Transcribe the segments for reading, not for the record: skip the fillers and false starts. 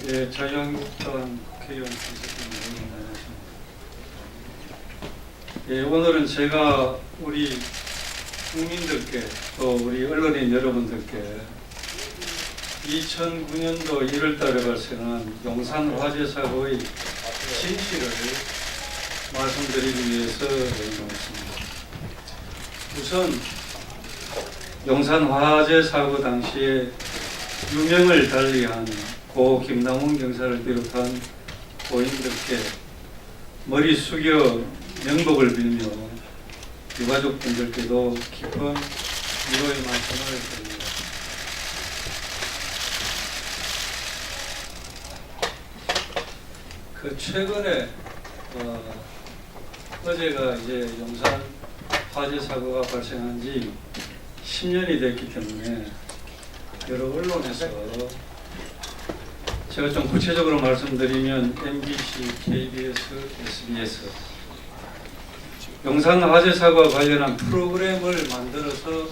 예, 자유한국당 국회의원 김석현입니다. 예, 오늘은 제가 우리 국민들께 또 우리 언론인 여러분들께 2009년도 1월달에 발생한 용산 화재 사고의 진실을 말씀드리기 위해서 연락했습니다. 우선 용산 화재 사고 당시에 유명을 달리한 고 김남훈 경사를 비롯한 고인들께 머리 숙여 명복을 빌며 유가족분들께도 깊은 위로의 말씀을 드립니다. 최근에 어제가 이제 용산 화재 사고가 발생한 지 10년이 됐기 때문에 여러 언론에서 제가 좀 구체적으로 말씀드리면 MBC, KBS, SBS 용산 화재 사고와 관련한 프로그램을 만들어서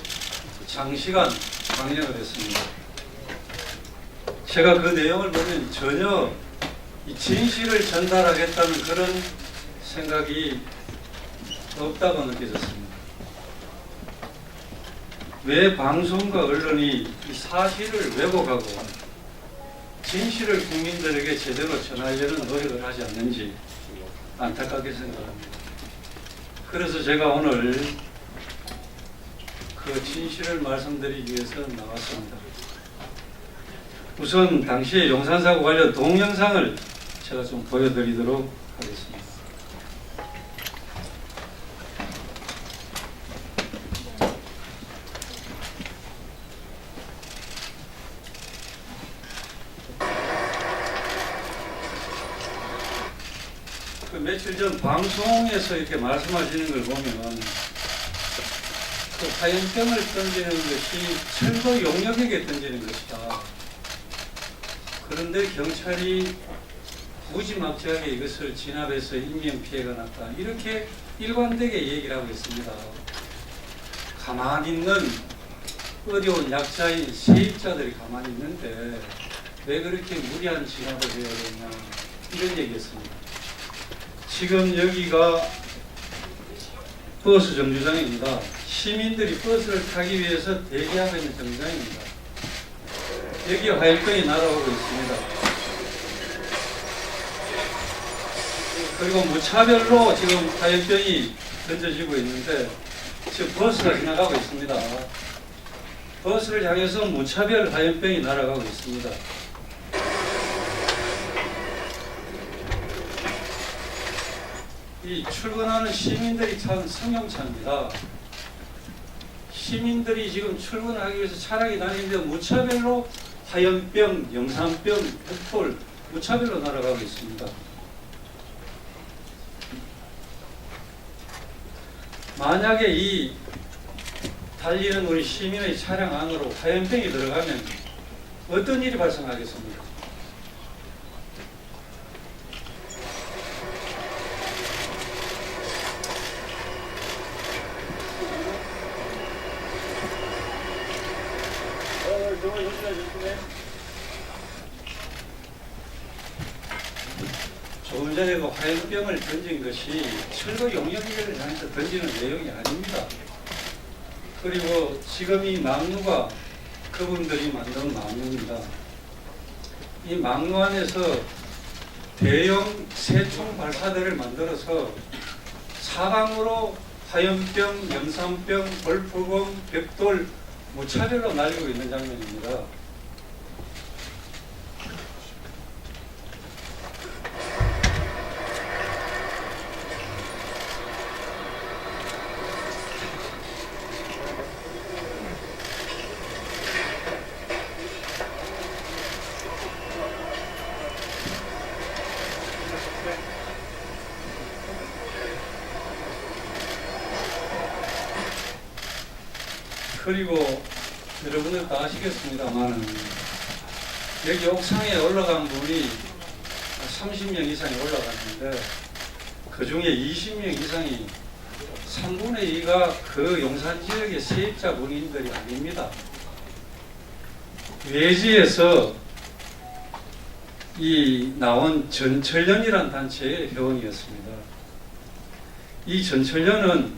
장시간 방영을 했습니다. 제가 그 내용을 보면 전혀 이 진실을 전달하겠다는 그런 생각이 없다고 느껴졌습니다. 왜 방송과 언론이 이 사실을 왜곡하고 진실을 국민들에게 제대로 전하려는 노력을 하지 않는지 안타깝게 생각합니다. 그래서 제가 오늘 그 진실을 말씀드리기 위해서 나왔습니다. 우선 당시에 용산사고 관련 동영상을 제가 좀 보여드리도록 하겠습니다. 며칠 전 방송에서 이렇게 말씀하시는 걸 보면 그 화염병을 던지는 것이 철거 용역에게 던지는 것이다. 그런데 경찰이 무지막지하게 이것을 진압해서 인명피해가 났다. 이렇게 일관되게 얘기를 하고 있습니다. 가만히 있는 어려운 약자인 세입자들이 가만히 있는데 왜 그렇게 무리한 진압을 해야 되냐 이런 얘기였습니다. 지금 여기가 버스 정류장입니다. 시민들이 버스를 타기 위해서 대기하고 있는 정류장입니다. 여기 화염병이 날아오고 있습니다. 그리고 무차별로 지금 화염병이 던져지고 있는데 지금 버스가 지나가고 있습니다. 버스를 향해서 무차별 화염병이 날아가고 있습니다. 이 출근하는 시민들이 탄 승용차입니다. 시민들이 지금 출근하기 위해서 차량이 다니는데 무차별로 화염병, 염산병, 벽돌 무차별로 날아가고 있습니다. 만약에 이 달리는 우리 시민의 차량 안으로 화염병이 들어가면 어떤 일이 발생하겠습니까? 조금 전에 그 화염병을 던진 것이 철거 용역을 향해서 던지는 내용이 아닙니다. 그리고 지금 이 망루가 그분들이 만든 망루입니다. 이 망루 안에서 대형 세총 발사대를 만들어서 사방으로 화염병, 염산병, 벌프공, 벽돌 무차별로 날리고 있는 장면입니다. 그리고 여러분들 다 아시겠습니다만 여기 옥상에 올라간 분이 30명 이상이 올라갔는데 그 중에 20명 이상이 3분의 2가 그 용산 지역의 세입자 본인들이 아닙니다. 외지에서 이 나온 전철련이라는 단체의 회원이었습니다. 이 전철련은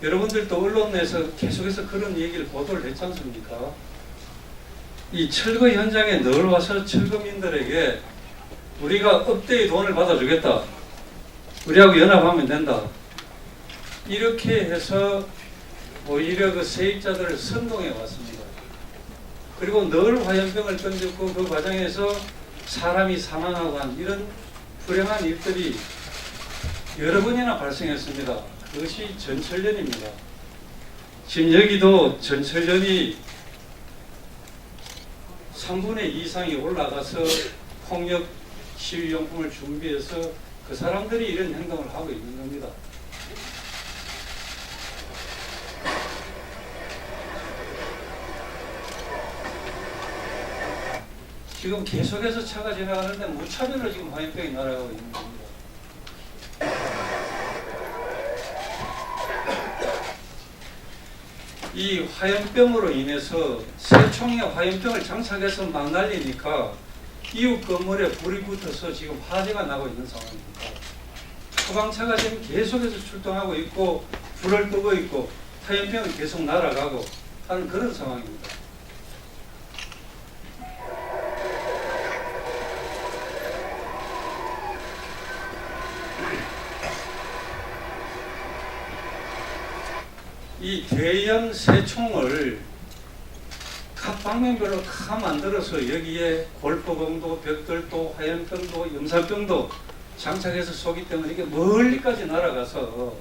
여러분들도 언론에서 계속해서 그런 얘기를 보도를 했지 않습니까? 이 철거 현장에 늘 와서 철거민들에게 우리가 업대의 돈을 받아주겠다. 우리하고 연합하면 된다. 이렇게 해서 오히려 그 세입자들을 선동해 왔습니다. 그리고 늘 화염병을 던졌고 그 과정에서 사람이 사망하고 한 이런 불행한 일들이 여러 번이나 발생했습니다. 그것이 전철련입니다. 지금 여기도 전철련이 3분의 2 이상이 올라가서 폭력 시위용품을 준비해서 그 사람들이 이런 행동을 하고 있는 겁니다. 지금 계속해서 차가 지나가는데 무차별로 지금 화염병이 날아가고 있는 겁니다. 이 화염병으로 인해서 새 총에 화염병을 장착해서 막 날리니까 이웃 건물에 불이 붙어서 지금 화재가 나고 있는 상황입니다. 소방차가 지금 계속해서 출동하고 있고 불을 끄고 있고 화염병은 계속 날아가고 하는 그런 상황입니다. 이 대형 새총을 각 방면별로 다 만들어서 여기에 골프공도, 벽돌도, 화염병도, 염산병도 장착해서 쏘기 때문에 이게 멀리까지 날아가서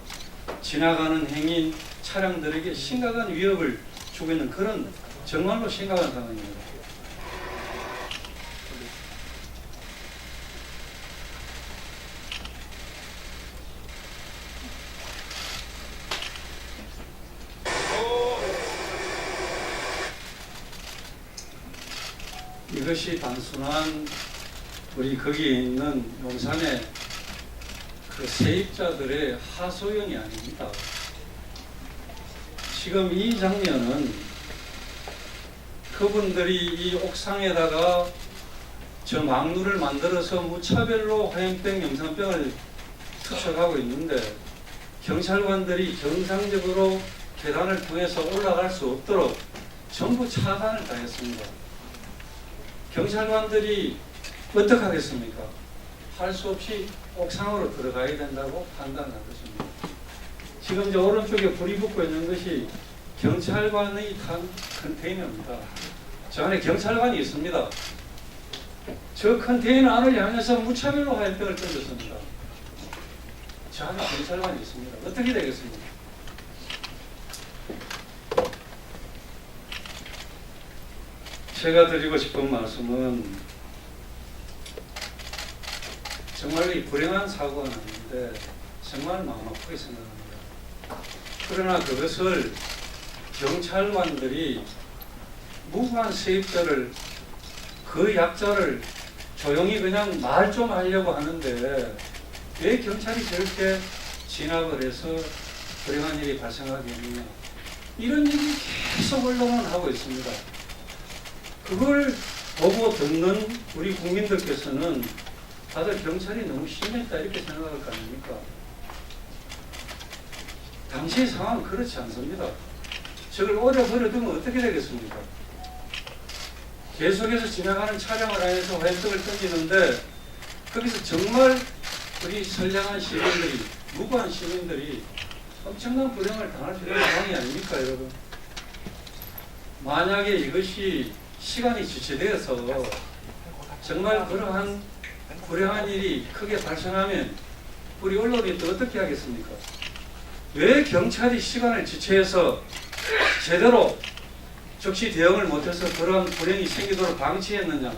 지나가는 행인 차량들에게 심각한 위협을 주고 있는 그런 정말로 심각한 상황입니다. 이것이 단순한 우리 거기에 있는 용산의 그 세입자들의 하소연이 아닙니다. 지금 이 장면은 그분들이 이 옥상에다가 저 망루를 만들어서 무차별로 화염병, 염산병을 투척하고 있는데 경찰관들이 정상적으로 계단을 통해서 올라갈 수 없도록 전부 차단을 당했습니다. 경찰관들이 어떻게 하겠습니까? 할 수 없이 옥상으로 들어가야 된다고 판단한 것입니다. 지금 저 오른쪽에 불이 붙고 있는 것이 경찰관의 탄 컨테이너입니다. 저 안에 경찰관이 있습니다. 저 컨테이너 안을 향해서 무차별로 화염병을 던졌습니다. 저 안에 경찰관이 있습니다. 어떻게 되겠습니까? 제가 드리고 싶은 말씀은 정말 이 불행한 사고가 났는데 정말 마음 아프게 생각합니다. 그러나 그것을 경찰관들이 무고한 세입자를 그 약자를 조용히 그냥 말 좀 하려고 하는데 왜 경찰이 저렇게 진압을 해서 불행한 일이 발생하게 했느냐 이런 얘기 계속 언론은 하고 있습니다. 그걸 보고 듣는 우리 국민들께서는 다들 경찰이 너무 심했다 이렇게 생각할 거 아닙니까? 당시의 상황은 그렇지 않습니다. 저걸 오래 버려두면 어떻게 되겠습니까? 계속해서 지나가는 차량을 향해서 화염병을 던지는데 거기서 정말 우리 선량한 시민들이, 무고한 시민들이 엄청난 불행을 당할 수 있는 상황이 아닙니까, 여러분? 만약에 이것이 시간이 지체되어서 정말 그러한 불행한 일이 크게 발생하면 우리 언론이 또 어떻게 하겠습니까? 왜 경찰이 시간을 지체해서 제대로 적시 대응을 못해서 그러한 불행이 생기도록 방치했느냐?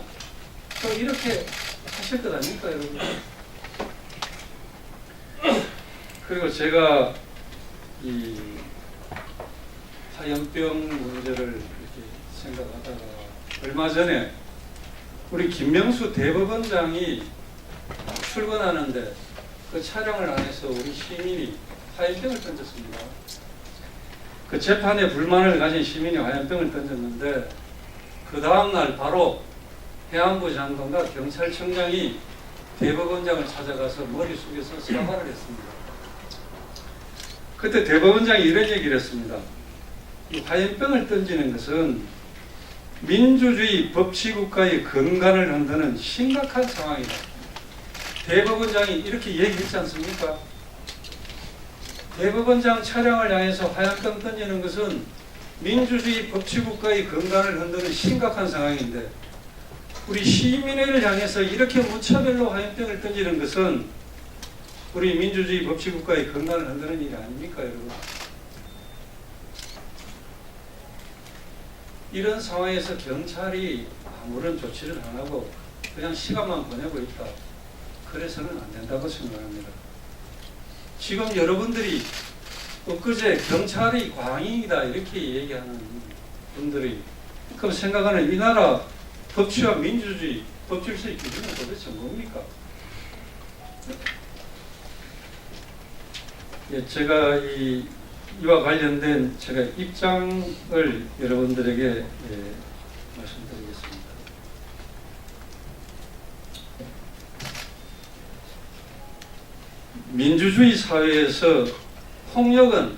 또 이렇게 하실 것 아닙니까, 여러분? 그리고 제가 이 화염병 문제를 이렇게 생각하다가 얼마 전에 우리 김명수 대법원장이 출근하는데 그 차량을 안에서 우리 시민이 화염병을 던졌습니다. 그 재판에 불만을 가진 시민이 화염병을 던졌는데 그 다음날 바로 해안부 장관과 경찰청장이 대법원장을 찾아가서 머리 숙여서 사과를 했습니다. 그때 대법원장이 이런 얘기를 했습니다. 이 화염병을 던지는 것은 민주주의 법치국가의 근간을 흔드는 심각한 상황이다. 대법원장이 이렇게 얘기했지 않습니까? 대법원장 차량을 향해서 화염병 던지는 것은 민주주의 법치국가의 근간을 흔드는 심각한 상황인데, 우리 시민회를 향해서 이렇게 무차별로 화염병을 던지는 것은 우리 민주주의 법치국가의 근간을 흔드는 일이 아닙니까, 여러분? 이런 상황에서 경찰이 아무런 조치를 안 하고 그냥 시간만 보내고 있다. 그래서는 안 된다고 생각합니다. 지금 여러분들이 엊그제 경찰이 광인이다 이렇게 얘기하는 분들이 그럼 생각하는 이 나라 법치와 민주주의, 법질서의 기준은 도대체 뭡니까? 예, 제가 이와 관련된 제가 입장을 여러분들에게 말씀드리겠습니다. 민주주의 사회에서 폭력은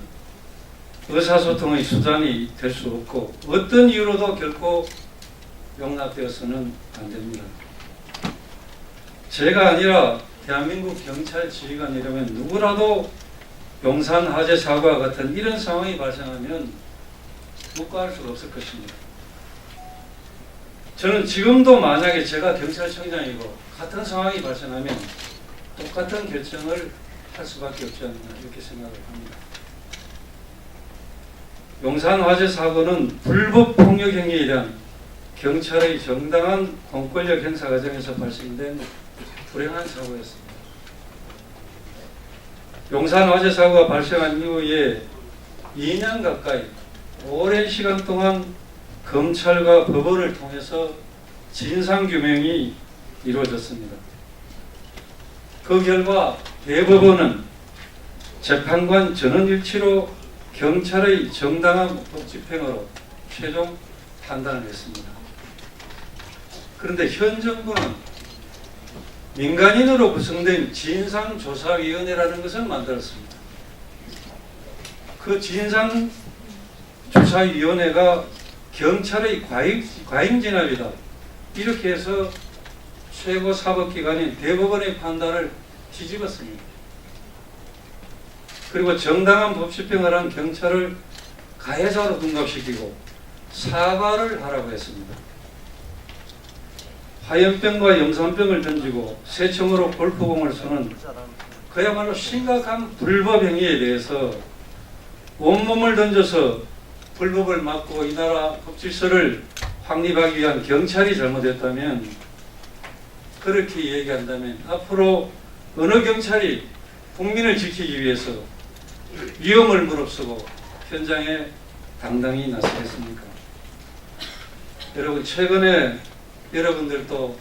의사소통의 수단이 될 수 없고 어떤 이유로도 결코 용납되어서는 안 됩니다. 제가 아니라 대한민국 경찰 지휘관이라면 누구라도 용산 화재 사고와 같은 이런 상황이 발생하면 묵과할 수가 없을 것입니다. 저는 지금도 만약에 제가 경찰청장이고 같은 상황이 발생하면 똑같은 결정을 할 수밖에 없지 않나 이렇게 생각을 합니다. 용산 화재 사고는 불법 폭력 행위에 대한 경찰의 정당한 공권력 행사 과정에서 발생된 불행한 사고였습니다. 용산 화재 사고가 발생한 이후에 2년 가까이 오랜 시간 동안 검찰과 법원을 통해서 진상규명이 이루어졌습니다. 그 결과 대법원은 재판관 전원일치로 경찰의 정당한 법 집행으로 최종 판단을 했습니다. 그런데 현 정부는 민간인으로 구성된 진상조사위원회라는 것을 만들었습니다. 그 진상조사위원회가 경찰의 과잉진압이다. 이렇게 해서 최고 사법기관인 대법원의 판단을 뒤집었습니다. 그리고 정당한 법 집행을 한 경찰을 가해자로 등록시키고 사과를 하라고 했습니다. 화염병과 염산병을 던지고 새총으로 골프공을 쏘는 그야말로 심각한 불법 행위에 대해서 온몸을 던져서 불법을 막고 이 나라 법질서를 확립하기 위한 경찰이 잘못했다면, 그렇게 얘기한다면 앞으로 어느 경찰이 국민을 지키기 위해서 위험을 무릅쓰고 현장에 당당히 나서겠습니까? 여러분, 최근에 여러분들도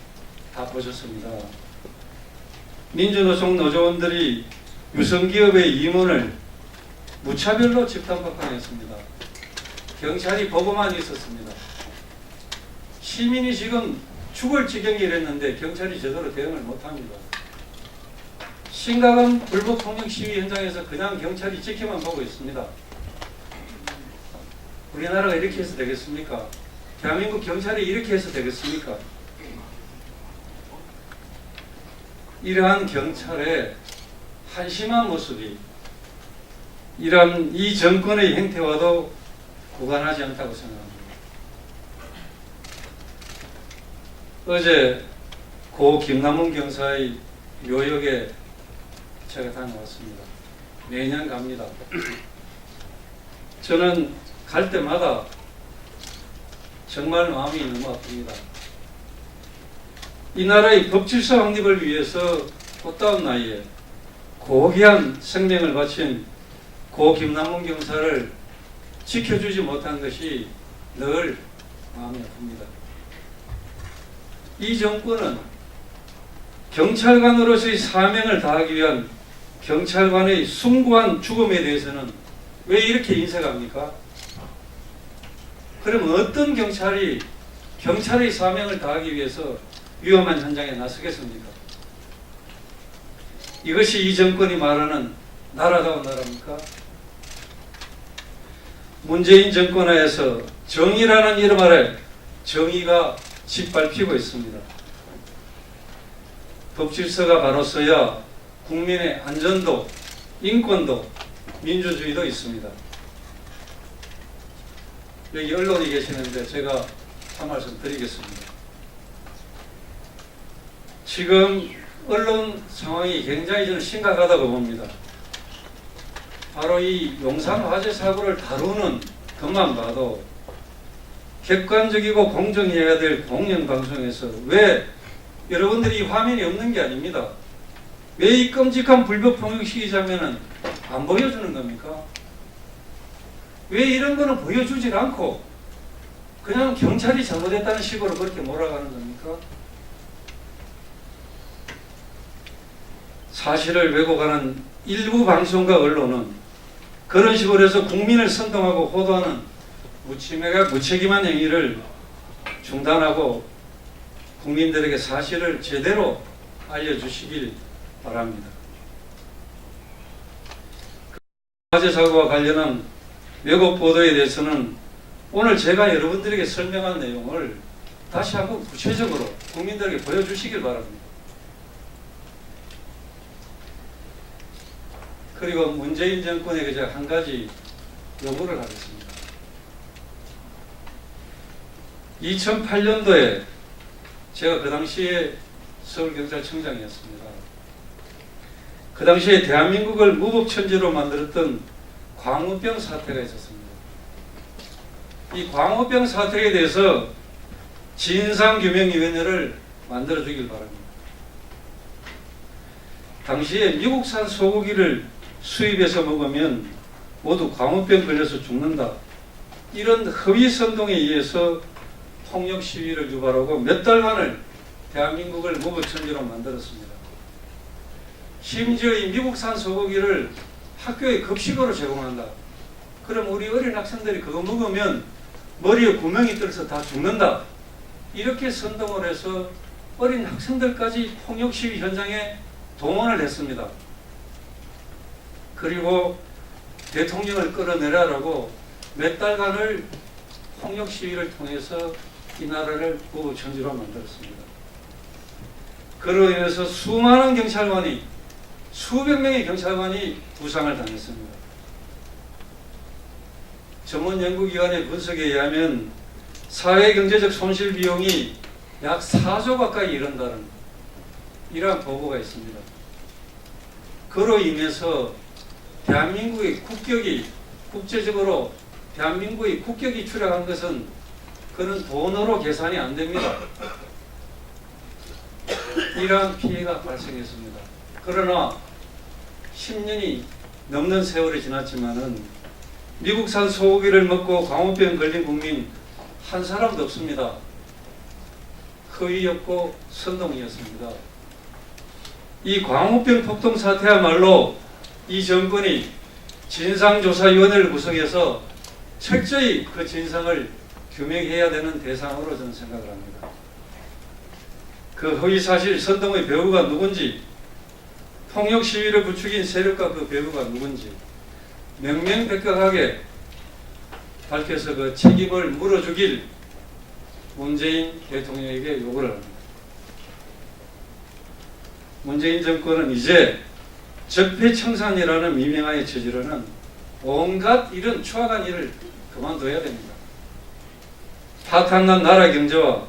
다 보셨습니다. 민주노총 노조원들이 유성기업의 임원을 무차별로 집단박항했습니다. 경찰이 보고만 있었습니다. 시민이 지금 죽을 지경이 이랬는데 경찰이 제대로 대응을 못합니다. 심각한 불법 폭력 시위 현장에서 그냥 경찰이 지켜만 보고 있습니다. 우리나라가 이렇게 해서 되겠습니까? 대한민국 경찰이 이렇게 해서 되겠습니까? 이러한 경찰의 한심한 모습이 이러한 이 정권의 행태와도 무관하지 않다고 생각합니다. 어제 고 김남훈 경사의 묘역에 제가 다녀왔습니다. 매년 갑니다. 저는 갈 때마다 정말 마음이 너무 아픕니다. 이 나라의 법질서 확립을 위해서 꽃다운 나이에 고귀한 생명을 바친 고 김남훈 경사를 지켜주지 못한 것이 늘 마음이 아픕니다. 이 정권은 경찰관으로서의 사명을 다하기 위한 경찰관의 숭고한 죽음에 대해서는 왜 이렇게 인색합니까? 그럼 어떤 경찰이 경찰의 사명을 다하기 위해서 위험한 현장에 나서겠습니까? 이것이 이 정권이 말하는 나라다운 나라입니까? 문재인 정권 하에서 정의라는 이름 아래 정의가 짓밟히고 있습니다. 법질서가 바로 서야 국민의 안전도, 인권도, 민주주의도 있습니다. 여기 언론이 계시는데 제가 한 말씀 드리겠습니다. 지금 언론 상황이 굉장히 저는 심각하다고 봅니다. 바로 이 용산 화재 사고를 다루는 것만 봐도 객관적이고 공정해야 될 공영방송에서 왜 여러분들이 이 화면이 없는 게 아닙니다. 왜 이 끔찍한 불법폭력 시기자면은 안 보여주는 겁니까? 왜 이런 거는 보여주질 않고 그냥 경찰이 잘못했다는 식으로 그렇게 몰아가는 겁니까? 사실을 왜곡하는 일부 방송과 언론은 그런 식으로 해서 국민을 선동하고 호도하는 무책임한 행위를 중단하고 국민들에게 사실을 제대로 알려주시길 바랍니다. 화재 사고와 관련한 왜곡 보도에 대해서는 오늘 제가 여러분들에게 설명한 내용을 다시 한번 구체적으로 국민들에게 보여주시길 바랍니다. 그리고 문재인 정권에게 제가 한 가지 요구를 하겠습니다. 2008년도에 제가 그 당시에 서울경찰청장이었습니다. 그 당시에 대한민국을 무법천지로 만들었던 광우병 사태가 있었습니다. 이 광우병 사태에 대해서 진상규명위원회를 만들어주길 바랍니다. 당시에 미국산 소고기를 수입해서 먹으면 모두 광우병 걸려서 죽는다. 이런 허위 선동에 의해서 폭력 시위를 유발하고 몇 달간을 대한민국을 무법천지로 만들었습니다. 심지어 이 미국산 소고기를 학교에 급식으로 제공한다. 그럼 우리 어린 학생들이 그거 먹으면 머리에 구멍이 뚫려서 다 죽는다. 이렇게 선동을 해서 어린 학생들까지 폭력 시위 현장에 동원을 했습니다. 그리고 대통령을 끌어내라라고 몇 달간을 폭력 시위를 통해서 이 나라를 무법천지로 만들었습니다. 그로 인해서 수많은 경찰관이 수백 명의 경찰관이 부상을 당했습니다. 전문 연구기관의 분석에 의하면 사회경제적 손실 비용이 약 4조 가까이 이른다는 이러한 보고가 있습니다. 그로 인해서 대한민국의 국격이 국제적으로 대한민국의 국격이 추락한 것은 그는 돈으로 계산이 안 됩니다. 이러한 피해가 발생했습니다. 그러나 10년이 넘는 세월이 지났지만은 미국산 소고기를 먹고 광우병 걸린 국민 한 사람도 없습니다. 허위였고 선동이었습니다. 이 광우병 폭동 사태야말로 이 정권이 진상조사위원회를 구성해서 철저히 그 진상을 규명해야 되는 대상으로 저는 생각을 합니다. 그 허위사실 선동의 배후가 누군지, 폭력 시위를 부추긴 세력과 그 배후가 누군지 명명백백하게 밝혀서 그 책임을 물어주길 문재인 대통령에게 요구를 합니다. 문재인 정권은 이제 적폐청산이라는 미명하에 저지르는 온갖 이런 추악한 일을 그만둬야 됩니다. 파탄난 나라 경제와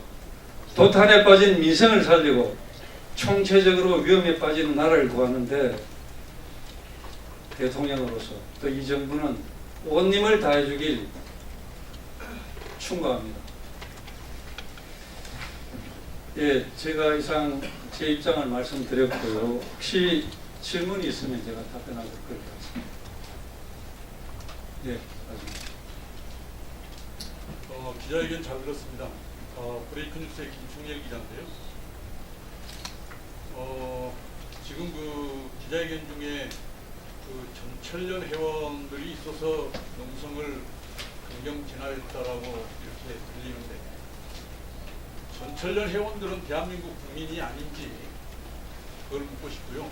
도탄에 빠진 민생을 살리고 총체적으로 위험에 빠진 나라를 구하는데 대통령으로서 또 이 정부는 온 힘을 다해주길 충고합니다. 예, 제가 이상 제 입장을 말씀드렸고요. 혹시 질문이 있으면 제가 답변하도록 하겠습니다. 예, 맞습니다. 기자회견 잘 들었습니다. 브레이크뉴스의 김충일 기자인데요. 지금 그 기자회견 중에 그 전철련 회원들이 있어서 농성을 강경 진화했다라고 이렇게 들리는데 전철련 회원들은 대한민국 국민이 아닌지 그걸 묻고 싶고요.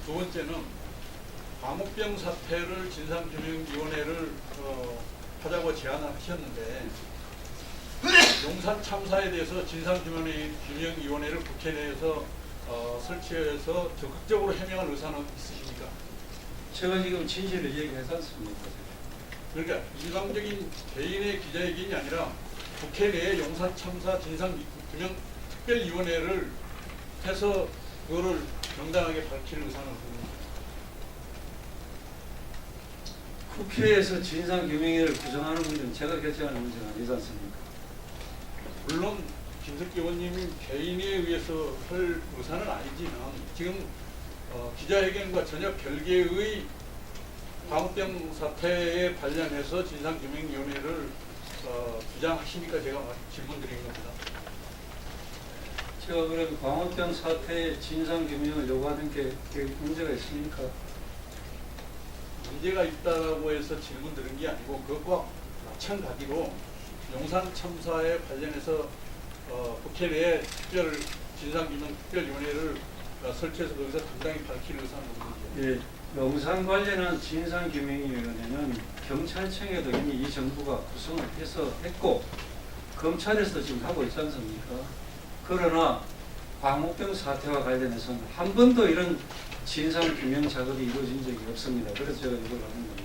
두 번째는 광우병 사태를 진상규명위원회를 하자고 제안을 하셨는데 용산 참사에 대해서 진상규명위원회를 국회 내에서 설치해서 적극적으로 해명할 의사는 있으십니까? 제가 지금 진실을 얘기하지 않습니까? 그러니까 일방적인 개인의 기자회견이 아니라 국회 내에 용산 참사 진상규명 특별위원회를 해서 그거를 정당하게 밝힐 의사는 없습니다. 국회에서 진상규명위를 구성하는 문제는 제가 결정하는 문제가 아니지 않습니까? 물론 김석기 의원님이 개인에 의해서 할 의사는 아니지만 지금 기자회견과 전혀 별개의 광우병 사태에 관련해서 진상규명위원회를 주장하십니까? 제가 질문드린 겁니다. 제가 그럼 광우병 사태의 진상규명을 요구하는 게 문제가 있습니까? 문제가 있다고 해서 질문 드린 게 아니고 그것과 마찬가지로 용산 참사에 관련해서 국회 내에 진상규명 특별위원회를 설치해서 거기서 당당히 밝힐 의사는 없는지. 예, 용산 관련한 진상규명위원회는 경찰청에도 이미 이 정부가 구성을 해서 했고 검찰에서도 지금 하고 있지 않습니까? 그러나 광우병 사태와 관련해서는 한 번도 이런 진상규명 작업이 이루어진 적이 없습니다. 그래서 제가 이걸 하는 겁니다.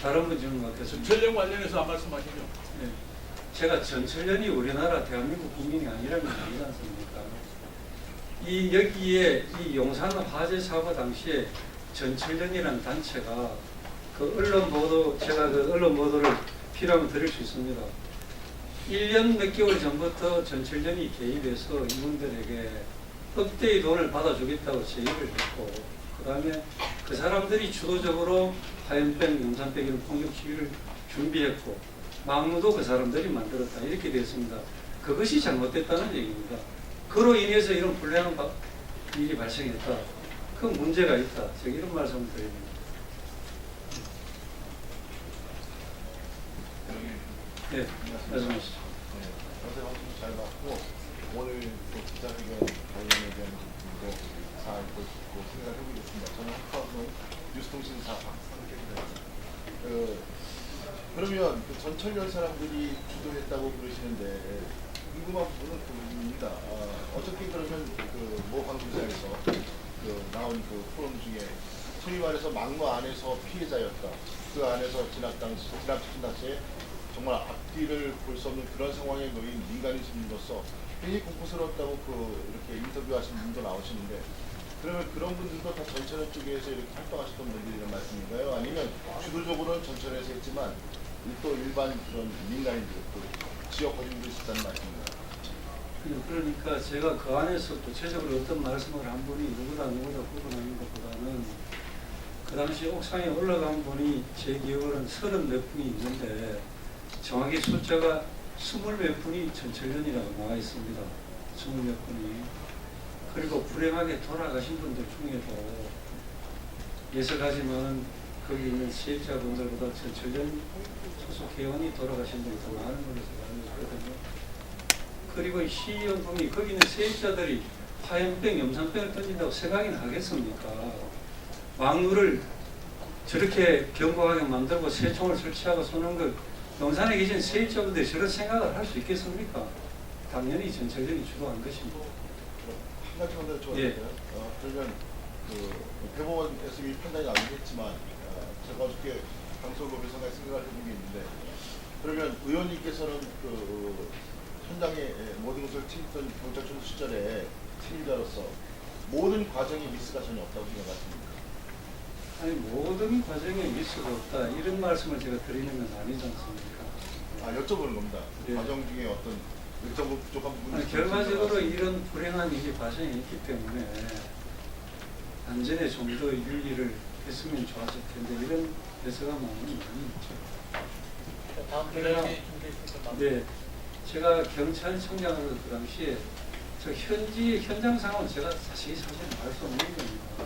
다른 분 질문 같겠습니다. 전철련 관련해서 안 말씀하시죠? 예, 제가 전철련이 우리나라 대한민국 국민이 아니라는 게 아니지 않습니까? 여기에 이 용산 화재 사고 당시에 전철련이라는 단체가 그 언론 보도, 제가 그 언론 보도를 필요하면 드릴 수 있습니다. 1년 몇 개월 전부터 전철련이 개입해서 이분들에게 억대의 돈을 받아주겠다고 제의를 했고, 그 다음에 그 사람들이 주도적으로 화염병, 용산병 이런 폭력 시위를 준비했고, 막루도 그 사람들이 만들었다. 이렇게 됐습니다. 그것이 잘못됐다는 얘기입니다. 그로 인해서 이런 불량한 일이 발생했다. 그 문제가 있다. 제가 이런 말씀을 드립니다. 네, 말씀하시죠. 어제 방송 잘 봤고 오늘 또 기자회견 관련에 대한 부분도 잘 보고 생각을 해보겠습니다. 저는 한국방송 뉴스통신사 박상택입니다. 그러면 그 전철련 사람들이 주도했다고 그러시는데 궁금한 부분은 그겁니다. 어떻게 그러면 그모 방송사에서 나온 그 프로그램 중에 소위 말해서 막무 안에서 피해자였다. 그 안에서 지나치던 당시에 정말 앞뒤를 볼 수 없는 그런 상황에 놓인 민간인으로서 굉장히 공포스러웠다고 이렇게 인터뷰하신 분도 나오시는데 그러면 그런 분들도 다 전철련 쪽에서 이렇게 활동하셨던 분들이란 말씀인가요? 아니면 주도적으로는 전철에서 했지만 또 일반 그런 민간인들 또 지역 거주민들이 있었다는 말씀인가요? 그러니까 제가 그 안에서 구체적으로 어떤 말씀을 한 분이 누구다 구분하는 것보다는 그 당시 옥상에 올라간 분이 제 기억으로는 30몇 분이 있는데 정확히 숫자가 20몇 분이 전철련이라고 나와 있습니다. 20몇 분이. 그리고 불행하게 돌아가신 분들 중에도 예석하지만 거기 있는 세입자분들보다 전철련 소속 회원이 돌아가신 분이 더 많은 걸로 제가 알고 있거든요. 그리고 시의원분이 거기 있는 세입자들이 화염병, 염산병을 던진다고 생각이나 하겠습니까? 막루를 저렇게 견고하게 만들고 세총을 설치하고 쏘는 걸 용산에 계신 세입자분들이 저런 생각을 할 수 있겠습니까? 당연히 전철련이 주도한 것입니다. 한 가지만 더 여쭤볼게요. 그러면 대법원에서 이 판단이 나오긴 했지만 제가 어저께 방송국에서 생각을 해본 게 있는데 그러면 의원님께서는 현장에 모든 것을 책임졌던 경찰청 시절에 책임자로서 모든 과정에 미스가 전혀 없다고 생각하십니까? 아니 모든 과정에 미스가 없다 이런 말씀을 제가 드리는 건 아니지 않습니까? 여쭤보는 겁니다. 예. 과정 중에 어떤 일정 부족한 부분이 아니, 결과적으로 이런 불행한 일이 발생했기 때문에 안전에 좀 더 유의를 했으면 좋았을 텐데 이런 대서가 많은 건 아니죠. 다음 그러나 기회에 준비했습니다. 네, 제가 경찰청장으로 그 당시에 저 현장 상황은 제가 사실 알 수 없는 겁니다.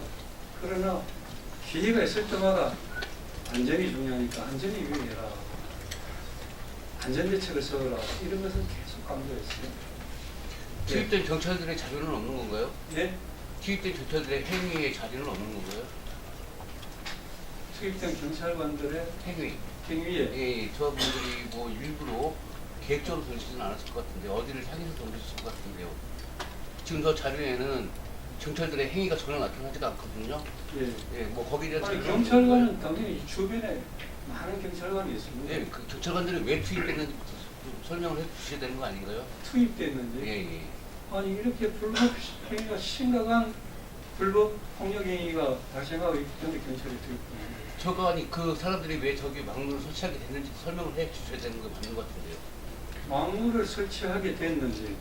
그러나 기회가 있을 때마다 안전이 중요하니까 안전이 유의해라. 안전대책을 세워라. 이런 것은 계속 강조했어요. 투입된 경찰들의 자료는 없는 건가요? 네? 투입된 경찰들의 행위의 자료는 없는 건가요? 투입된 경찰관들의 행위. 행위에 예, 저분들이 뭐 일부러 계획적으로 던지지는 않았을 것 같은데 어디를 향해서 던졌을 것 같은데요. 지금 저 자료에는 경찰들의 행위가 전혀 나타나지가 않거든요. 예. 예, 뭐 거기에 대한 아니, 자료는 경찰관은 당연히 이 주변에 많은 경찰관이 있습니다. 예, 그 경찰관들이 왜 투입됐는지부터 좀 설명을 해주셔야 되는 거 아닌가요? 투입됐는지. 예, 예. 아니 이렇게 불법 행위가 심각한 불법 폭력 행위가 발생하고 있기 때문에 경찰이 투입됩니다. 저거 아니 그 사람들이 왜 저기 막물을 설치하게 됐는지 설명을 해 주셔야 되는 거 맞는 것 같은데요. 막물을 설치하게 됐는지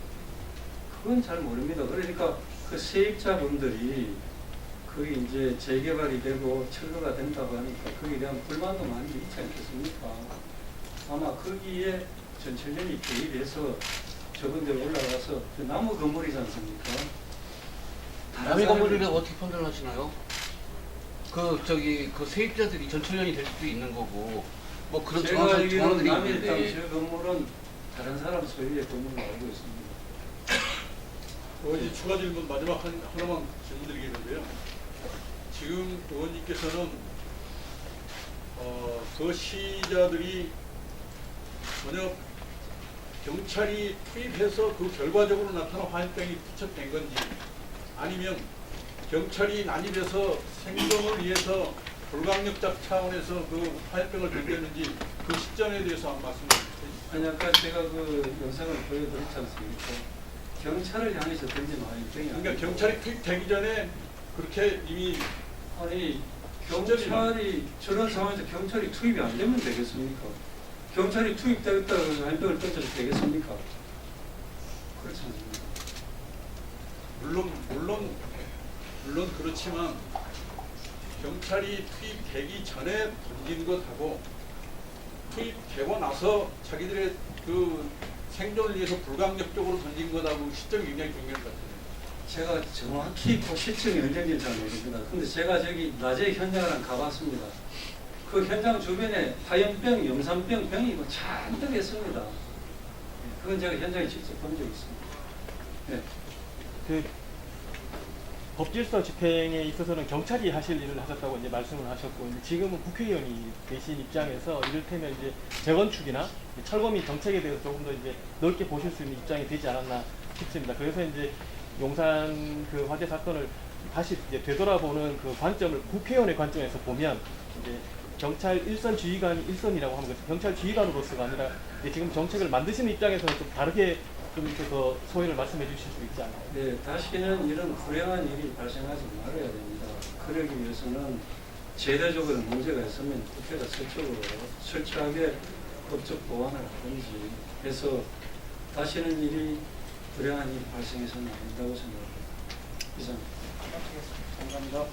그건 잘 모릅니다. 그러니까 그 세입자분들이 그게 이제 재개발이 되고 철거가 된다고 하니까 거기에 대한 불만도 많이 있지 않겠습니까? 아마 거기에 전철련이 개입해서 저분들 올라가서 그 나무 건물이지 않습니까? 남의 건물이라고 어떻게 판단하시나요? 그 저기 그 세입자들이 전철련이 될 수도 있는 거고 뭐 그런 제가 정황들이 알기로는 남일당 있는데 저 건물은 다른 사람 소유의 건물로 알고 있습니다. 이제 추가 질문 마지막 하나만 질문드리겠는데요. 지금 의원님께서는 그 시자들이 만약 경찰이 투입해서 그 결과적으로 나타난 화염병이 투척된 건지 아니면 경찰이 난입해서 생존을 위해서 불강력적 차원에서 그 화염병을 던졌는지 그 시점에 대해서 한 말씀 해주세요. 아니 아까 제가 그 영상을 보여드렸지 않습니까? 경찰을 향해서 던진 화염병이 그러니까 아니고 경찰이 투입되기 전에 그렇게 이미 아니 경찰이 저런 상황에서 경찰이 투입이 안 되면 되겠습니까? 경찰이 투입되었다고 해서 화염병을 던져도 되겠습니까? 그렇지 않습니까? 물론 그렇지만 경찰이 투입되기 전에 던진 것하고 투입되고 나서 자기들의 그 생존을 위해서 불강력적으로 던진 것하고 시점이 굉장히 중요한 것 같아요. 제가 정확히 그 시점이 언제인지 잘 모릅니다. 근데 제가 저기 낮에 현장을 한번 가봤습니다. 그 현장 주변에 화염병, 염산병, 병이 뭐 잔뜩 했습니다. 그건 제가 현장에 직접 본 적이 있습니다. 네. 그 법질서 집행에 있어서는 경찰이 하실 일을 하셨다고 이제 말씀을 하셨고, 이제 지금은 국회의원이 되신 입장에서 이를테면 이제 재건축이나 철거 및 정책에 대해서 조금 더 이제 넓게 보실 수 있는 입장이 되지 않았나 싶습니다. 그래서 이제 용산 그 화재 사건을 다시 이제 되돌아보는 그 관점을 국회의원의 관점에서 보면 이제 경찰 일선 지휘관이 일선이라고 하는 것은 경찰 지휘관으로서가 아니라 이제 지금 정책을 만드시는 입장에서는 좀 다르게 좀 이렇게 더 소회를 말씀해 주실 수 있지 않나요? 네, 다시는 이런 불행한 일이 발생하지 말아야 됩니다. 그러기 위해서는 제도적으로 문제가 있으면 국회가 철저하게 법적 보완을 하든지 해서 다시는 일이 불행한 일이 발생해서는 안 된다고 생각합니다. 이상. 감사합니다.